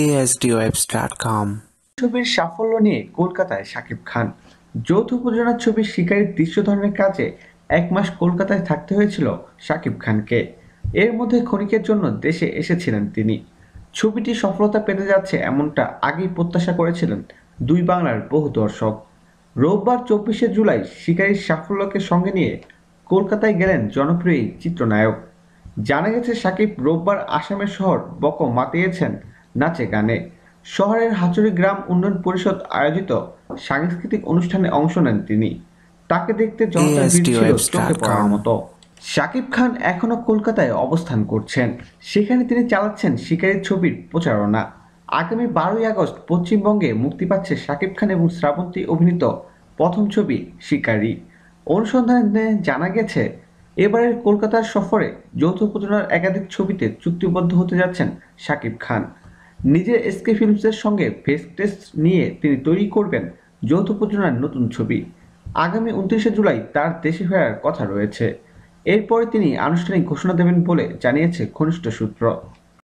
asdwebs.com। ছবির সাফল্য নিয়ে কলকাতায় শাকিব খান। যৌথ প্রযোজনার ছবি শিকারীর দৃশ্য ধারণের কাজে 1 মাস কলকাতায় থাকতে হয়েছিল শাকিব খানকে। এর মধ্যে ক্ষণিকের জন্য দেশে এসেছিলেন তিনি। ছবিটি সফলতা পেতে যাচ্ছে এমনটা আগেই প্রত্যাশা করেছিলেন দুই বাংলার বহু দর্শক। রোববার 24শে জুলাই শিকারীর সাফল্যকে সঙ্গে নিয়ে কলকাতায় গেলেন জনপ্রিয় এই চিত্রনায়ক। জানা গেছে শাকিব রোববার আসামের শহর বকো মাতিয়েছেন নাচে গানে। শহরের হাচুরি গ্রাম উন্নয়ন পরিষদ আয়োজিত সাংস্কৃতিক অনুষ্ঠানে অংশ নেন তিনি। তাকে দেখতে জনতার ভিড় ছিল চোখে পড়ার মতো। শাকিব খান এখনো কলকাতায় অবস্থান করছেন। সেখানে তিনি চালাচ্ছেন শিকারী ছবির প্রচারণা। আগামী 12ই আগস্ট পশ্চিমবঙ্গে মুক্তি পাচ্ছে শাকিব খান এবং শ্রাবন্তী অভিনীত প্রথম ছবি শিকারী। অনুসন্ধানে জানা গেছে এবারের কলকাতার সফরে যৌথ প্রযোজনার একাধিক ছবিতে চুক্তিবদ্ধ হতে যাচ্ছেন শাকিব খান। নিজের এসকে ফিল্মসের সঙ্গে ফেস টেস্ট নিয়ে তিনি তৈরি করবেন যৌথ প্রযোজনার নতুন ছবি। আগামী 29শে জুলাই তার দেশে ফেরার কথা রয়েছে। এরপরে তিনি আনুষ্ঠানিক ঘোষণা দেবেন বলে জানিয়েছে ঘনিষ্ঠ সূত্র।